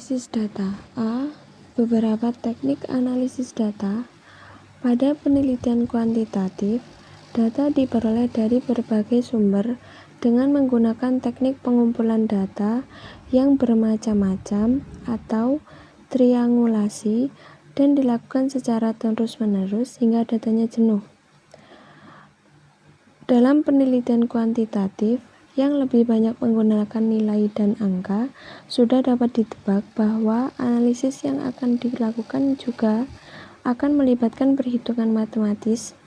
Analisis data. A. Beberapa teknik analisis data. Pada penelitian kuantitatif, data diperoleh dari berbagai sumber dengan menggunakan teknik pengumpulan data yang bermacam-macam atau triangulasi dan dilakukan secara terus-menerus hingga datanya jenuh. Dalam penelitian kuantitatif yang lebih banyak menggunakan nilai dan angka, sudah dapat ditebak bahwa analisis yang akan dilakukan juga akan melibatkan perhitungan matematis.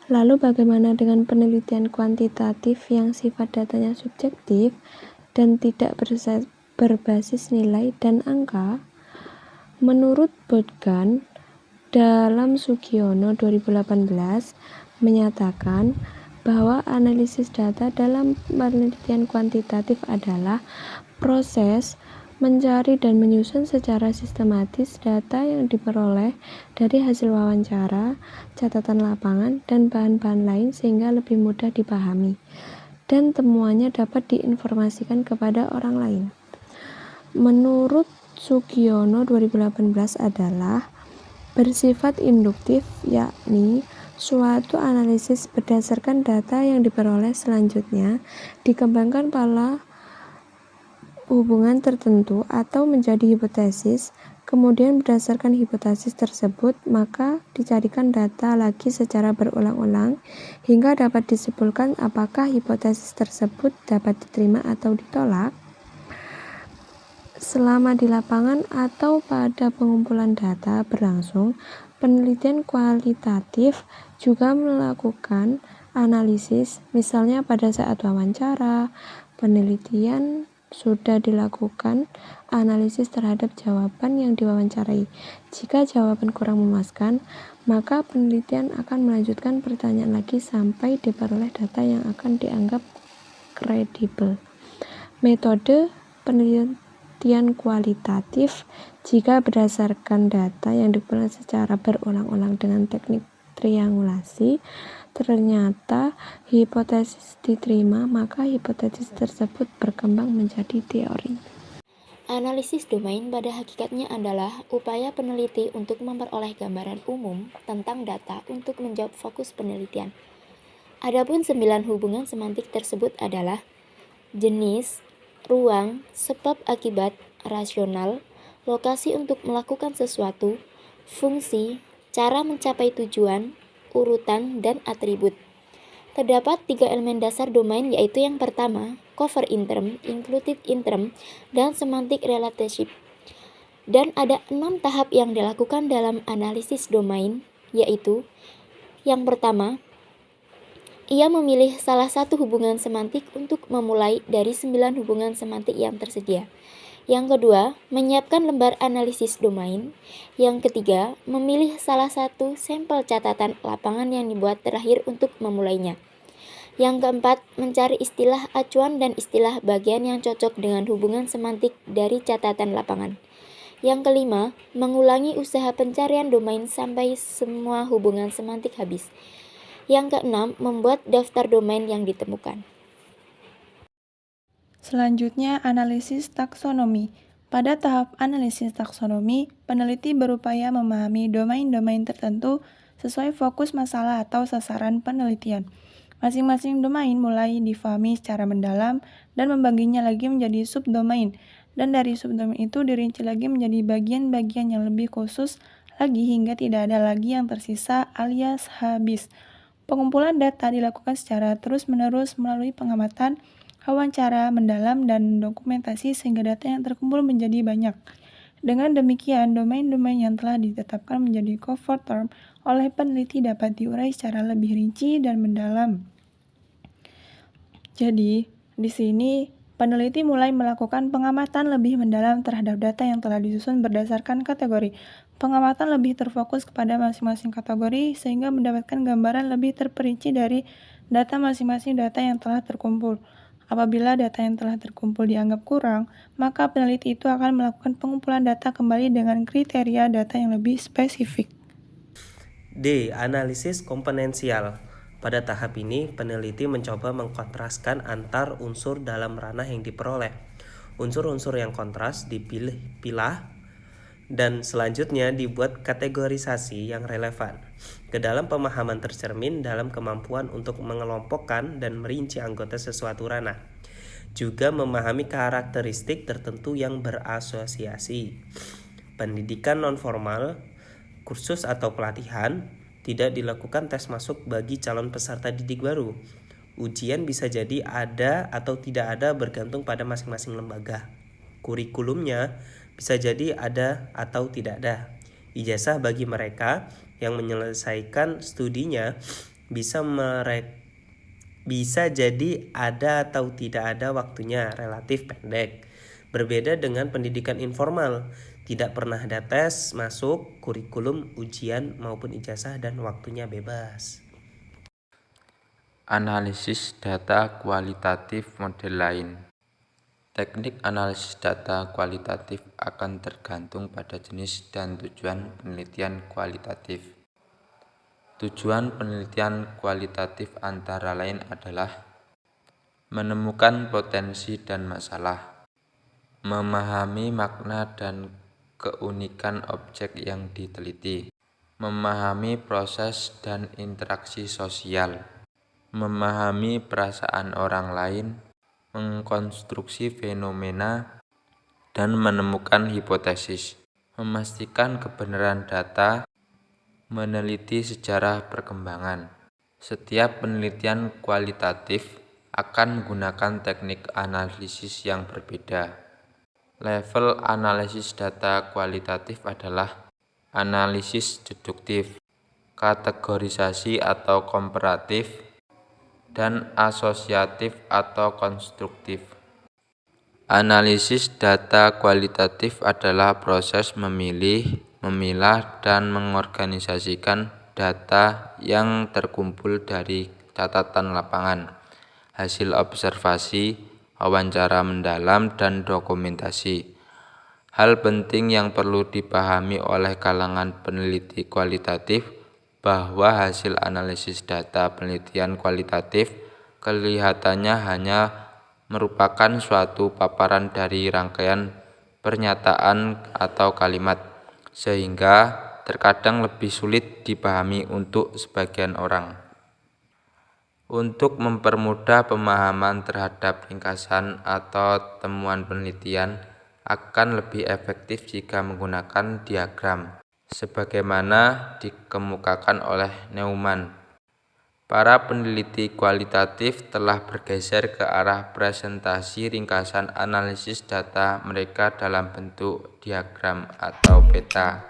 Lalu bagaimana dengan penelitian kuantitatif yang sifat datanya subjektif dan tidak berbasis nilai dan angka? Menurut Botkan, dalam Sugiono 2018 menyatakan bahwa analisis data dalam penelitian kuantitatif adalah proses mencari dan menyusun secara sistematis data yang diperoleh dari hasil wawancara, catatan lapangan, dan bahan-bahan lain sehingga lebih mudah dipahami, dan temuannya dapat diinformasikan kepada orang lain. Menurut Sugiono 2018 adalah bersifat induktif, yakni suatu analisis berdasarkan data yang diperoleh selanjutnya dikembangkan pada hubungan tertentu atau menjadi hipotesis, kemudian berdasarkan hipotesis tersebut maka dicarikan data lagi secara berulang-ulang hingga dapat disimpulkan apakah hipotesis tersebut dapat diterima atau ditolak. Selama di lapangan atau pada pengumpulan data berlangsung, penelitian kualitatif juga melakukan analisis, misalnya pada saat wawancara, penelitian sudah dilakukan analisis terhadap jawaban yang diwawancarai. Jika jawaban kurang memuaskan, maka penelitian akan melanjutkan pertanyaan lagi sampai diperoleh data yang akan dianggap kredibel. Metode penelitian kualitatif jika berdasarkan data yang dikumpulkan secara berulang-ulang dengan teknik triangulasi, ternyata hipotesis diterima, maka hipotesis tersebut berkembang menjadi teori. Analisis domain pada hakikatnya adalah upaya peneliti untuk memperoleh gambaran umum tentang data untuk menjawab fokus penelitian. Adapun 9 hubungan semantik tersebut adalah jenis, ruang, sebab akibat, rasional, lokasi untuk melakukan sesuatu, fungsi, cara mencapai tujuan, urutan, dan atribut. Terdapat 3 elemen dasar domain, yaitu yang pertama, cover in-term, included in-term, dan semantic relationship. Dan ada 6 tahap yang dilakukan dalam analisis domain, yaitu yang pertama, ia memilih salah satu hubungan semantik untuk memulai dari 9 hubungan semantik yang tersedia. Yang kedua, menyiapkan lembar analisis domain. Yang ketiga, memilih salah satu sampel catatan lapangan yang dibuat terakhir untuk memulainya. Yang keempat, mencari istilah acuan dan istilah bagian yang cocok dengan hubungan semantik dari catatan lapangan. Yang kelima, mengulangi usaha pencarian domain sampai semua hubungan semantik habis. Yang keenam, membuat daftar domain yang ditemukan. Selanjutnya, analisis taksonomi. Pada tahap analisis taksonomi, peneliti berupaya memahami domain-domain tertentu sesuai fokus masalah atau sasaran penelitian. Masing-masing domain mulai difahami secara mendalam dan membaginya lagi menjadi subdomain, dan dari subdomain itu dirinci lagi menjadi bagian-bagian yang lebih khusus lagi hingga tidak ada lagi yang tersisa alias habis. Pengumpulan data dilakukan secara terus-menerus melalui pengamatan, wawancara mendalam, dan dokumentasi sehingga data yang terkumpul menjadi banyak. Dengan demikian, domain-domain yang telah ditetapkan menjadi cover term oleh peneliti dapat diurai secara lebih rinci dan mendalam. Jadi, di sini peneliti mulai melakukan pengamatan lebih mendalam terhadap data yang telah disusun berdasarkan kategori. Pengamatan lebih terfokus kepada masing-masing kategori sehingga mendapatkan gambaran lebih terperinci dari data masing-masing data yang telah terkumpul. Apabila data yang telah terkumpul dianggap kurang, maka peneliti itu akan melakukan pengumpulan data kembali dengan kriteria data yang lebih spesifik. D. Analisis komponensial. Pada tahap ini, peneliti mencoba mengkontraskan antar unsur dalam ranah yang diperoleh. Unsur-unsur yang kontras dipilah dan selanjutnya dibuat kategorisasi yang relevan. Ke dalam pemahaman tercermin dalam kemampuan untuk mengelompokkan dan merinci anggota sesuatu ranah. Juga memahami karakteristik tertentu yang berasosiasi. Pendidikan nonformal, kursus atau pelatihan, tidak dilakukan tes masuk bagi calon peserta didik baru. Ujian bisa jadi ada atau tidak ada bergantung pada masing-masing lembaga. Kurikulumnya bisa jadi ada atau tidak ada. Ijazah bagi mereka yang menyelesaikan studinya bisa jadi ada atau tidak ada, waktunya relatif pendek. Berbeda dengan pendidikan informal, tidak pernah ada tes masuk, kurikulum, ujian maupun ijazah dan waktunya bebas. Analisis data kualitatif model lain. Teknik analisis data kualitatif akan tergantung pada jenis dan tujuan penelitian kualitatif. Tujuan penelitian kualitatif antara lain adalah menemukan potensi dan masalah, memahami makna dan keunikan objek yang diteliti, memahami proses dan interaksi sosial, memahami perasaan orang lain, mengkonstruksi fenomena, dan menemukan hipotesis, memastikan kebenaran data, meneliti sejarah perkembangan. Setiap penelitian kualitatif akan menggunakan teknik analisis yang berbeda. Level analisis data kualitatif adalah analisis deduktif, kategorisasi atau komparatif, dan asosiatif atau konstruktif. Analisis data kualitatif adalah proses memilih, memilah, dan mengorganisasikan data yang terkumpul dari catatan lapangan, hasil observasi, wawancara mendalam, dan dokumentasi. Hal penting yang perlu dipahami oleh kalangan peneliti kualitatif bahwa hasil analisis data penelitian kualitatif kelihatannya hanya merupakan suatu paparan dari rangkaian pernyataan atau kalimat, sehingga terkadang lebih sulit dipahami untuk sebagian orang. Untuk mempermudah pemahaman terhadap ringkasan atau temuan penelitian, akan lebih efektif jika menggunakan diagram, sebagaimana dikemukakan oleh Neumann. Para peneliti kualitatif telah bergeser ke arah presentasi ringkasan analisis data mereka dalam bentuk diagram atau peta.